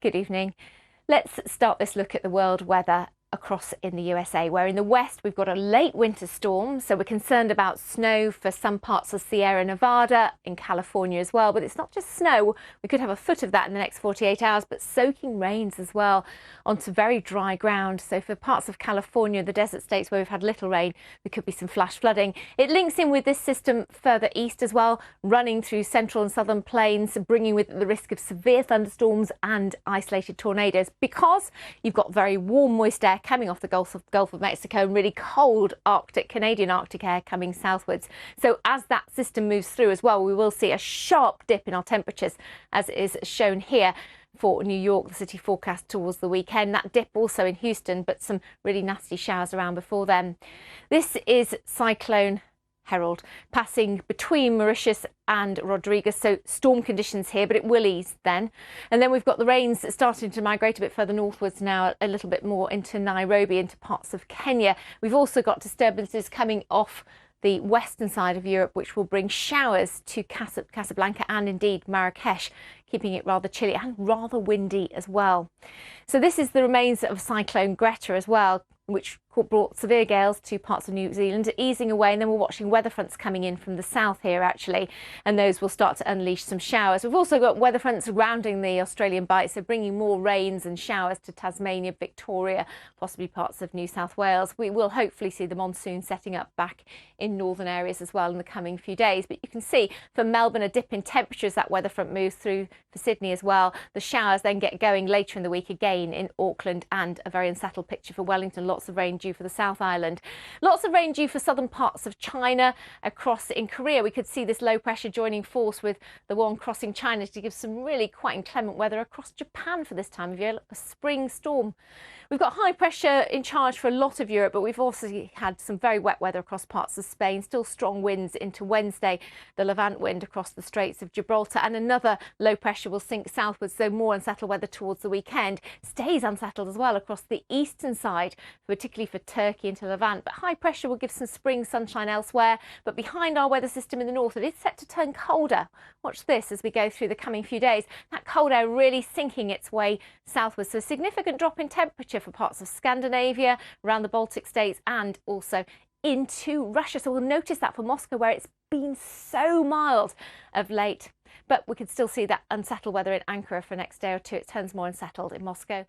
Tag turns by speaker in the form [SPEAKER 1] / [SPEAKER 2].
[SPEAKER 1] Good evening. Let's start this look at the world weather across in the USA, where in the west we've got a late winter storm, so we're concerned about snow for some parts of Sierra Nevada, in California as well. But it's not just snow, we could have a foot of that in the next 48 hours, but soaking rains as well onto very dry ground. So for parts of California, the desert states where we've had little rain, there could be some flash flooding. It links in with this system further east as well, running through central and southern plains, bringing with it the risk of severe thunderstorms and isolated tornadoes, because you've got very warm, moist air coming off the Gulf of Mexico and really cold Canadian Arctic air coming southwards. So as that system moves through as well, we will see a sharp dip in our temperatures, as is shown here for New York, the city forecast towards the weekend. That dip also in Houston, but some really nasty showers around before then. This is cyclone Herald passing between Mauritius and Rodriguez, so storm conditions here, but it will ease then. And then we've got the rains starting to migrate a bit further northwards now, a little bit more into Nairobi, into parts of Kenya. We've also got disturbances coming off the western side of Europe, which will bring showers to Casablanca and indeed Marrakesh, keeping it rather chilly and rather windy as well. So this is the remains of Cyclone Gretel as well, which brought severe gales to parts of New Zealand, easing away, and then we're watching weather fronts coming in from the south here actually, and those will start to unleash some showers. We've also got weather fronts rounding the Australian Bight, so bringing more rains and showers to Tasmania, Victoria, possibly parts of New South Wales. We will hopefully see the monsoon setting up back in northern areas as well in the coming few days. But you can see for Melbourne a dip in temperature as that weather front moves through, for Sydney as well. The showers then get going later in the week again in Auckland, and a very unsettled picture for Wellington. Lots of rain due for the South Island. Lots of rain due for southern parts of China. Across in Korea, we could see this low pressure joining force with the one crossing China to give some really quite inclement weather across Japan for this time of year, a spring storm. We've got high pressure in charge for a lot of Europe, but we've also had some very wet weather across parts of Spain. Still strong winds into Wednesday, the Levant wind across the Straits of Gibraltar, and another low pressure will sink southwards, so more unsettled weather towards the weekend. Stays unsettled as well across the eastern side, particularly for Turkey into Levant, but high pressure will give some spring sunshine elsewhere. But behind our weather system in the north, it is set to turn colder. Watch this as we go through the coming few days. That cold air really sinking its way southwards, so a significant drop in temperature for parts of Scandinavia, around the Baltic states, and also into Russia. So we'll notice that for Moscow, where it's been so mild of late. But we can still see that unsettled weather in Ankara for the next day or two. It turns more unsettled in Moscow.